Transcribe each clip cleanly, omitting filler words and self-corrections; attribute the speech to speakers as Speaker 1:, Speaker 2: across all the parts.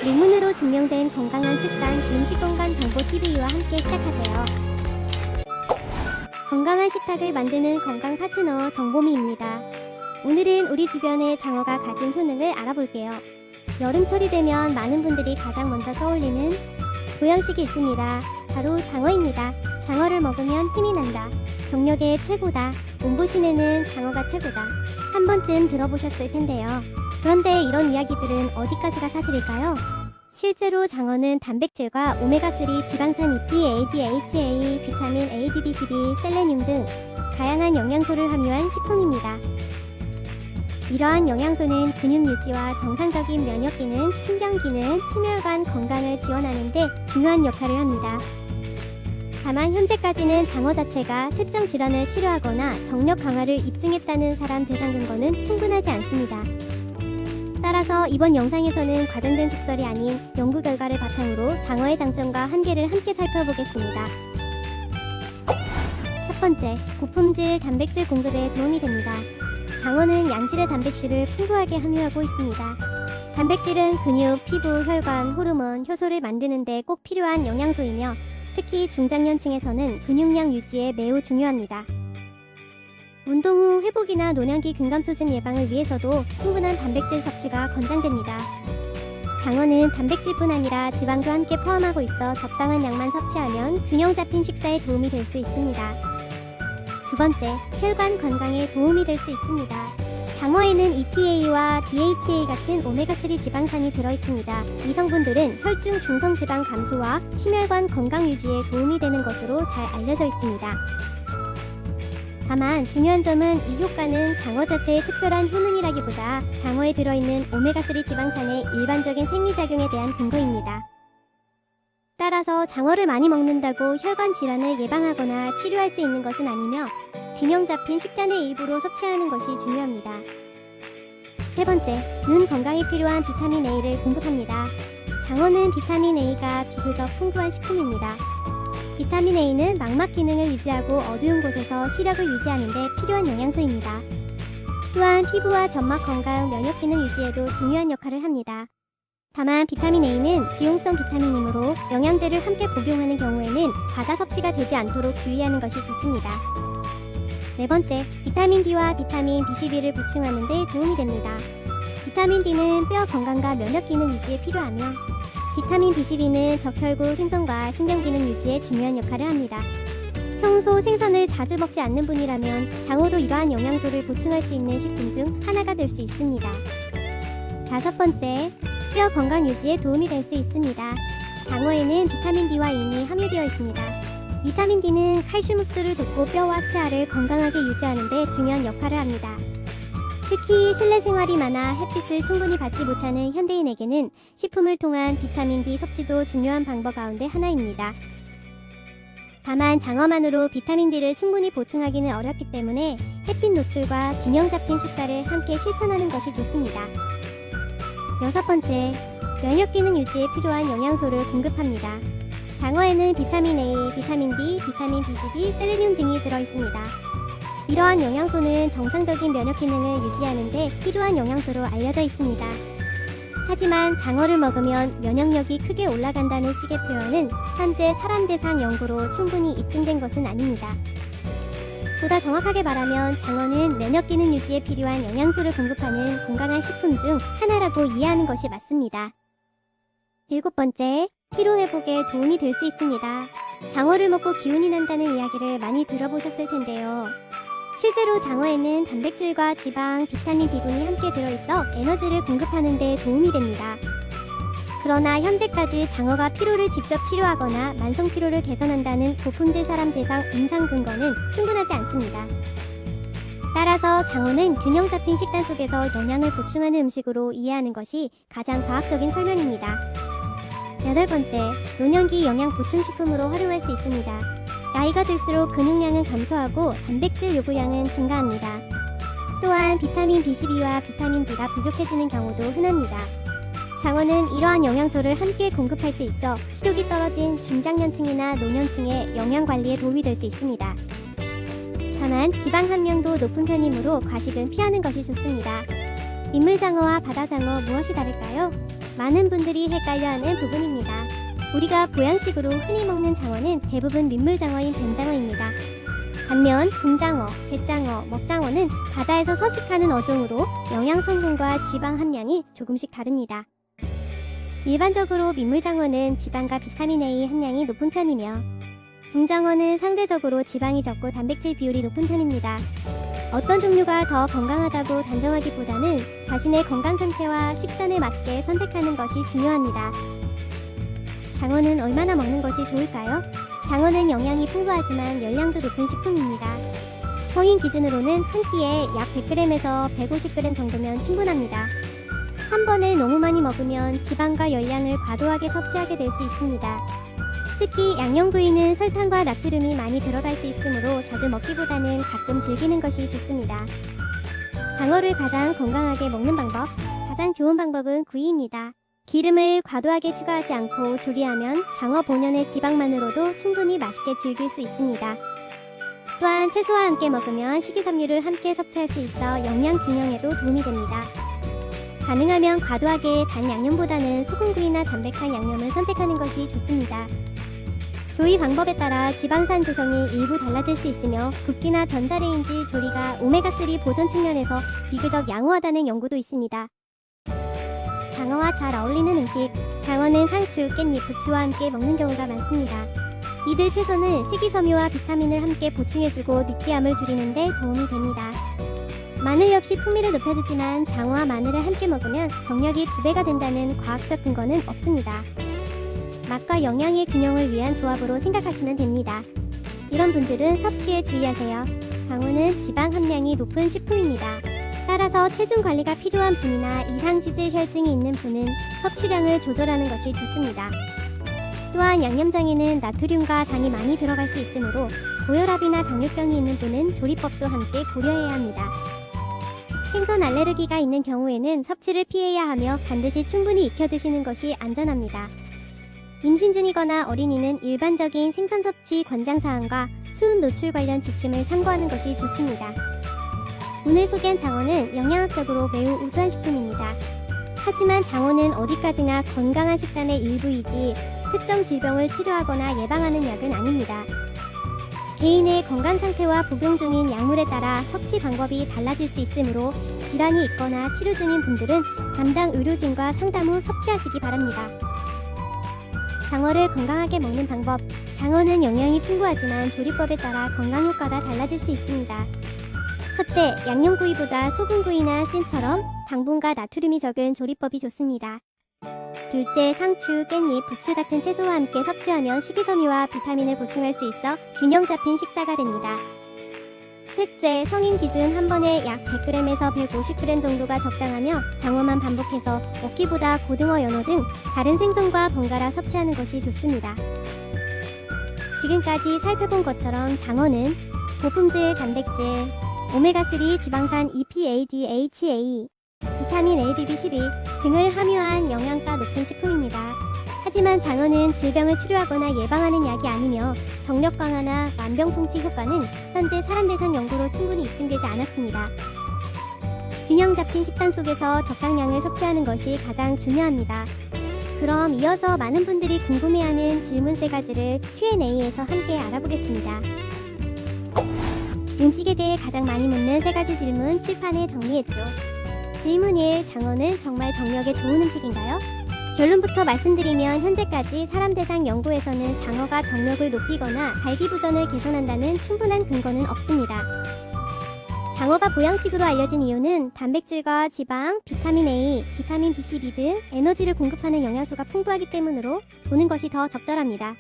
Speaker 1: 의문으로 증명된 건강한 습관 음식건강 정보 TV와 함께 시작하세요. 건강한 식탁을 만드는 건강 파트너 정보미입니다. 오늘은 우리 주변의 장어가 가진 효능을 알아볼게요. 여름철이 되면 많은 분들이 가장 먼저 떠올리는 보양식이 있습니다. 바로 장어입니다. 장어를 먹으면 힘이 난다. 정력에 최고다. 몸보신에는 장어가 최고다. 한 번쯤 들어보셨을 텐데요. 그런데 이런 이야기들은 어디까지가 사실일까요? 실제로 장어는 단백질과 오메가3 지방산 EPA, DHA, 비타민 A, D, B12, 셀레늄 등 다양한 영양소를 함유한 식품입니다. 이러한 영양소는 근육 유지와 정상적인 면역 기능, 신경 기능, 심혈관 건강을 지원하는 데 중요한 역할을 합니다. 다만 현재까지는 장어 자체가 특정 질환을 치료하거나 정력 강화를 입증했다는 사람 대상 근거는 충분하지 않습니다. 따라서 이번 영상에서는 과장된 속설이 아닌 연구 결과를 바탕으로 장어의 장점과 한계를 함께 살펴보겠습니다. 첫 번째, 고품질 단백질 공급에 도움이 됩니다. 장어는 양질의 단백질을 풍부하게 함유하고 있습니다. 단백질은 근육, 피부, 혈관, 호르몬, 효소를 만드는 데 꼭 필요한 영양소이며 특히 중장년층에서는 근육량 유지에 매우 중요합니다. 운동 후 회복이나 노년기 근감소증 예방을 위해서도 충분한 단백질 섭취가 권장됩니다. 장어는 단백질뿐 아니라 지방도 함께 포함하고 있어 적당한 양만 섭취하면 균형 잡힌 식사에 도움이 될 수 있습니다. 두 번째, 혈관 건강에 도움이 될 수 있습니다. 장어에는 EPA와 DHA 같은 오메가3 지방산이 들어있습니다. 이 성분들은 혈중 중성지방 감소와 심혈관 건강 유지에 도움이 되는 것으로 잘 알려져 있습니다. 다만 중요한 점은 이 효과는 장어 자체의 특별한 효능이라기보다 장어에 들어있는 오메가3 지방산의 일반적인 생리작용에 대한 근거입니다. 따라서 장어를 많이 먹는다고 혈관 질환을 예방하거나 치료할 수 있는 것은 아니며 균형 잡힌 식단의 일부로 섭취하는 것이 중요합니다. 세 번째, 눈 건강에 필요한 비타민 A를 공급합니다. 장어는 비타민 A가 비교적 풍부한 식품입니다. 비타민 A는 망막 기능을 유지하고 어두운 곳에서 시력을 유지하는 데 필요한 영양소입니다. 또한 피부와 점막 건강, 면역 기능 유지에도 중요한 역할을 합니다. 다만 비타민 A는 지용성 비타민이므로 영양제를 함께 복용하는 경우에는 과다 섭취가 되지 않도록 주의하는 것이 좋습니다. 네 번째, 비타민 D와 비타민 B12를 보충하는 데 도움이 됩니다. 비타민 D는 뼈 건강과 면역 기능 유지에 필요하며 비타민 B12는 적혈구 생성과 신경 기능 유지에 중요한 역할을 합니다. 평소 생선을 자주 먹지 않는 분이라면 장어도 이러한 영양소를 보충할 수 있는 식품 중 하나가 될 수 있습니다. 다섯 번째, 뼈 건강 유지에 도움이 될 수 있습니다. 장어에는 비타민 D와 인이 함유되어 있습니다. 비타민 D는 칼슘 흡수를 돕고 뼈와 치아를 건강하게 유지하는 데 중요한 역할을 합니다. 특히 실내 생활이 많아 햇빛을 충분히 받지 못하는 현대인에게는 식품을 통한 비타민 D 섭취도 중요한 방법 가운데 하나입니다. 다만 장어만으로 비타민 D를 충분히 보충하기는 어렵기 때문에 햇빛 노출과 균형 잡힌 식사를 함께 실천하는 것이 좋습니다. 여섯 번째, 면역 기능 유지에 필요한 영양소를 공급합니다. 장어에는 비타민 A, 비타민 D, 비타민 B12, 셀레늄 등이 들어있습니다. 이러한 영양소는 정상적인 면역 기능을 유지하는 데 필요한 영양소로 알려져 있습니다. 하지만 장어를 먹으면 면역력이 크게 올라간다는 식의 표현은 현재 사람 대상 연구로 충분히 입증된 것은 아닙니다. 보다 정확하게 말하면 장어는 면역 기능 유지에 필요한 영양소를 공급하는 건강한 식품 중 하나라고 이해하는 것이 맞습니다. 일곱 번째, 피로 회복에 도움이 될 수 있습니다. 장어를 먹고 기운이 난다는 이야기를 많이 들어보셨을 텐데요. 실제로 장어에는 단백질과 지방, 비타민 B군이 함께 들어있어 에너지를 공급하는 데 도움이 됩니다. 그러나 현재까지 장어가 피로를 직접 치료하거나 만성 피로를 개선한다는 고품질 사람 대상 임상 근거는 충분하지 않습니다. 따라서 장어는 균형 잡힌 식단 속에서 영양을 보충하는 음식으로 이해하는 것이 가장 과학적인 설명입니다. 여덟 번째, 노년기 영양 보충식품으로 활용할 수 있습니다. 나이가 들수록 근육량은 감소하고 단백질 요구량은 증가합니다. 또한 비타민 B12와 비타민 D가 부족해지는 경우도 흔합니다. 장어는 이러한 영양소를 함께 공급할 수 있어 식욕이 떨어진 중장년층이나 노년층의 영양관리에 도움이 될 수 있습니다. 다만 지방 함량도 높은 편이므로 과식은 피하는 것이 좋습니다. 민물장어와 바다장어 무엇이 다를까요? 많은 분들이 헷갈려하는 부분입니다. 우리가 보양식으로 흔히 먹는 장어는 대부분 민물장어인 뱀장어입니다. 반면 금장어, 갯장어, 먹장어는 바다에서 서식하는 어종으로 영양 성분과 지방 함량이 조금씩 다릅니다. 일반적으로 민물장어는 지방과 비타민 A 함량이 높은 편이며 금장어는 상대적으로 지방이 적고 단백질 비율이 높은 편입니다. 어떤 종류가 더 건강하다고 단정하기보다는 자신의 건강 상태와 식단에 맞게 선택하는 것이 중요합니다. 장어는 얼마나 먹는 것이 좋을까요? 장어는 영양이 풍부하지만 열량도 높은 식품입니다. 성인 기준으로는 한 끼에 약 100g에서 150g 정도면 충분합니다. 한 번에 너무 많이 먹으면 지방과 열량을 과도하게 섭취하게 될 수 있습니다. 특히 양념구이는 설탕과 나트륨이 많이 들어갈 수 있으므로 자주 먹기보다는 가끔 즐기는 것이 좋습니다. 장어를 가장 건강하게 먹는 방법, 가장 좋은 방법은 구이입니다. 기름을 과도하게 추가하지 않고 조리하면 장어 본연의 지방만으로도 충분히 맛있게 즐길 수 있습니다. 또한 채소와 함께 먹으면 식이섬유를 함께 섭취할 수 있어 영양 균형에도 도움이 됩니다. 가능하면 과도하게 단 양념보다는 소금구이나 담백한 양념을 선택하는 것이 좋습니다. 조리 방법에 따라 지방산 조성이 일부 달라질 수 있으며 굽기나 전자레인지 조리가 오메가3 보존 측면에서 비교적 양호하다는 연구도 있습니다. 장어와 잘 어울리는 음식, 장어는 상추, 깻잎, 부추와 함께 먹는 경우가 많습니다. 이들 채소는 식이섬유와 비타민을 함께 보충해주고 느끼함을 줄이는 데 도움이 됩니다. 마늘 역시 풍미를 높여주지만 장어와 마늘을 함께 먹으면 정력이 2배가 된다는 과학적 근거는 없습니다. 맛과 영양의 균형을 위한 조합으로 생각하시면 됩니다. 이런 분들은 섭취에 주의하세요. 장어는 지방 함량이 높은 식품입니다. 따라서 체중 관리가 필요한 분이나 이상지질 혈증이 있는 분은 섭취량을 조절하는 것이 좋습니다. 또한 양념장에는 나트륨과 당이 많이 들어갈 수 있으므로 고혈압이나 당뇨병이 있는 분은 조리법도 함께 고려해야 합니다. 생선 알레르기가 있는 경우에는 섭취를 피해야 하며 반드시 충분히 익혀 드시는 것이 안전합니다. 임신 중이거나 어린이는 일반적인 생선 섭취 권장사항과 수은 노출 관련 지침을 참고하는 것이 좋습니다. 오늘 소개한 장어는 영양학적으로 매우 우수한 식품입니다. 하지만 장어는 어디까지나 건강한 식단의 일부이지 특정 질병을 치료하거나 예방하는 약은 아닙니다. 개인의 건강 상태와 복용 중인 약물에 따라 섭취 방법이 달라질 수 있으므로 질환이 있거나 치료 중인 분들은 담당 의료진과 상담 후 섭취하시기 바랍니다. 장어를 건강하게 먹는 방법, 장어는 영양이 풍부하지만 조리법에 따라 건강 효과가 달라질 수 있습니다. 첫째, 양념구이보다 소금구이나 찜처럼 당분과 나트륨이 적은 조리법이 좋습니다. 둘째, 상추, 깻잎, 부추 같은 채소와 함께 섭취하면 식이섬유와 비타민을 보충할 수 있어 균형 잡힌 식사가 됩니다. 셋째, 성인 기준 한 번에 약 100g에서 150g 정도가 적당하며 장어만 반복해서 먹기보다 고등어, 연어 등 다른 생선과 번갈아 섭취하는 것이 좋습니다. 지금까지 살펴본 것처럼 장어는 고품질 단백질, 오메가3 지방산 EPA, DHA, 비타민 A, BB12 등을 함유한 영양가 높은 식품입니다. 하지만 장어는 질병을 치료하거나 예방하는 약이 아니며 정력 강화나 만병통치 효과는 현재 사람대상 연구로 충분히 입증되지 않았습니다. 균형 잡힌 식단 속에서 적당량을 섭취하는 것이 가장 중요합니다. 그럼 이어서 많은 분들이 궁금해하는 질문 3가지를 Q&A에서 함께 알아보겠습니다. 음식에 대해 가장 많이 묻는 3가지 질문 칠판에 정리했죠. 질문 1. 장어는 정말 정력에 좋은 음식인가요? 결론부터 말씀드리면 현재까지 사람대상 연구에서는 장어가 정력을 높이거나 발기부전을 개선한다는 충분한 근거는 없습니다. 장어가 보양식으로 알려진 이유는 단백질과 지방, 비타민 A, 비타민 B12 등 에너지를 공급하는 영양소가 풍부하기 때문으로 보는 것이 더 적절합니다.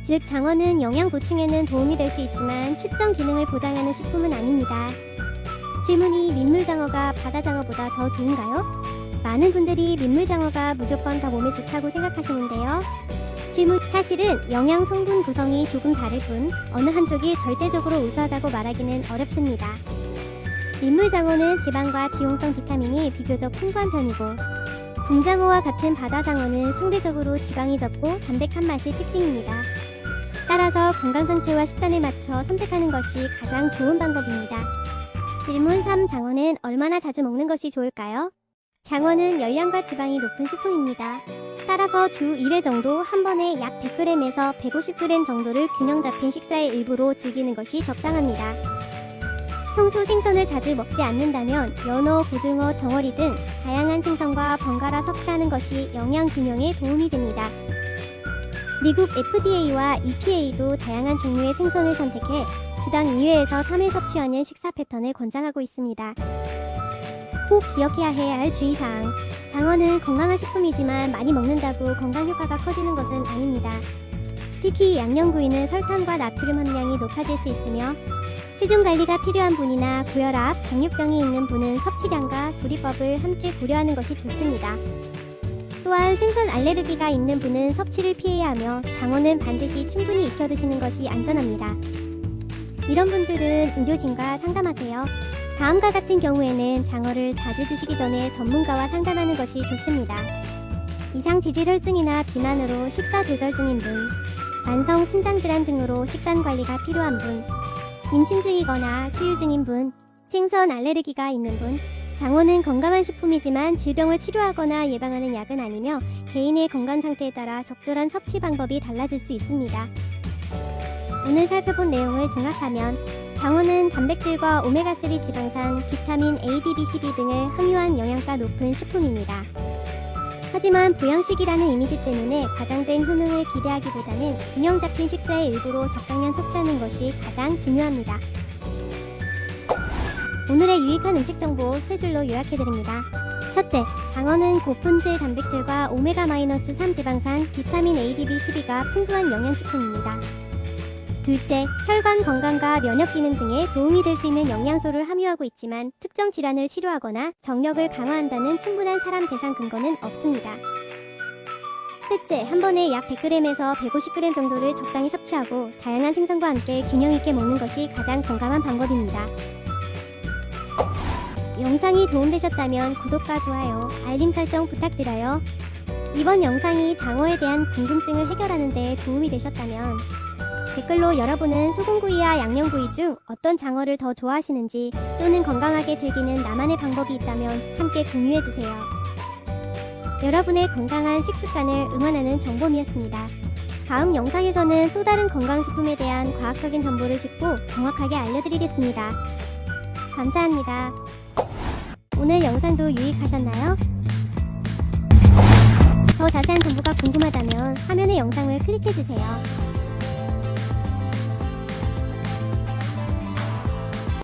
Speaker 1: 즉, 장어는 영양 보충에는 도움이 될 수 있지만 측정 기능을 보장하는 식품은 아닙니다. 질문 2. 민물장어가 바다장어보다 더 좋은가요? 많은 분들이 민물장어가 무조건 더 몸에 좋다고 생각하시는데요. 질문, 사실은 영양 성분 구성이 조금 다를 뿐 어느 한쪽이 절대적으로 우수하다고 말하기는 어렵습니다. 민물장어는 지방과 지용성 비타민이 비교적 풍부한 편이고 붕장어와 같은 바다장어는 상대적으로 지방이 적고 담백한 맛이 특징입니다. 따라서 건강 상태와 식단에 맞춰 선택하는 것이 가장 좋은 방법입니다. 질문 3. 장어는 얼마나 자주 먹는 것이 좋을까요? 장어는 열량과 지방이 높은 식품입니다. 따라서 주 1회 정도 한 번에 약 100g에서 150g 정도를 균형 잡힌 식사의 일부로 즐기는 것이 적당합니다. 평소 생선을 자주 먹지 않는다면 연어, 고등어, 정어리 등 다양한 생선과 번갈아 섭취하는 것이 영양 균형에 도움이 됩니다. 미국 FDA와 EPA도 다양한 종류의 생선을 선택해 주당 2회에서 3회 섭취하는 식사 패턴을 권장하고 있습니다. 꼭 기억해야 해야 할 주의사항. 장어는 건강한 식품이지만 많이 먹는다고 건강 효과가 커지는 것은 아닙니다. 특히 양념구이는 설탕과 나트륨 함량이 높아질 수 있으며 체중 관리가 필요한 분이나 고혈압, 당뇨병이 있는 분은 섭취량과 조리법을 함께 고려하는 것이 좋습니다. 또한 생선 알레르기가 있는 분은 섭취를 피해야 하며 장어는 반드시 충분히 익혀 드시는 것이 안전합니다. 이런 분들은 의료진과 상담하세요. 다음과 같은 경우에는 장어를 자주 드시기 전에 전문가와 상담하는 것이 좋습니다. 이상 지질 혈증이나 비만으로 식사 조절 중인 분, 만성 신장 질환 등으로 식단 관리가 필요한 분, 임신 중이거나 수유 중인 분, 생선 알레르기가 있는 분. 장어는 건강한 식품이지만 질병을 치료하거나 예방하는 약은 아니며 개인의 건강 상태에 따라 적절한 섭취 방법이 달라질 수 있습니다. 오늘 살펴본 내용을 종합하면 장어는 단백질과 오메가3 지방산, 비타민 A, D, B, C, B 등을 함유한 영양가 높은 식품입니다. 하지만 보양식이라는 이미지 때문에 과장된 효능을 기대하기보다는 균형 잡힌 식사의 일부로 적당량 섭취하는 것이 가장 중요합니다. 오늘의 유익한 음식 정보 3줄로 요약해드립니다. 첫째, 장어는 고품질 단백질과 오메가-3 지방산, 비타민 A, D, B, C, B가 풍부한 영양식품입니다. 둘째, 혈관 건강과 면역 기능 등에 도움이 될 수 있는 영양소를 함유하고 있지만 특정 질환을 치료하거나 정력을 강화한다는 충분한 사람 대상 근거는 없습니다. 셋째, 한 번에 약 100g에서 150g 정도를 적당히 섭취하고 다양한 생선과 함께 균형 있게 먹는 것이 가장 건강한 방법입니다. 영상이 도움되셨다면 구독과 좋아요, 알림 설정 부탁드려요. 이번 영상이 장어에 대한 궁금증을 해결하는 데 도움이 되셨다면 댓글로 여러분은 소금구이와 양념구이 중 어떤 장어를 더 좋아하시는지 또는 건강하게 즐기는 나만의 방법이 있다면 함께 공유해주세요. 여러분의 건강한 식습관을 응원하는 정보미였습니다. 다음 영상에서는 또 다른 건강식품에 대한 과학적인 정보를 짚고 정확하게 알려드리겠습니다. 감사합니다. 오늘 영상도 유익하셨나요? 더 자세한 정보가 궁금하다면 화면의 영상을 클릭해주세요.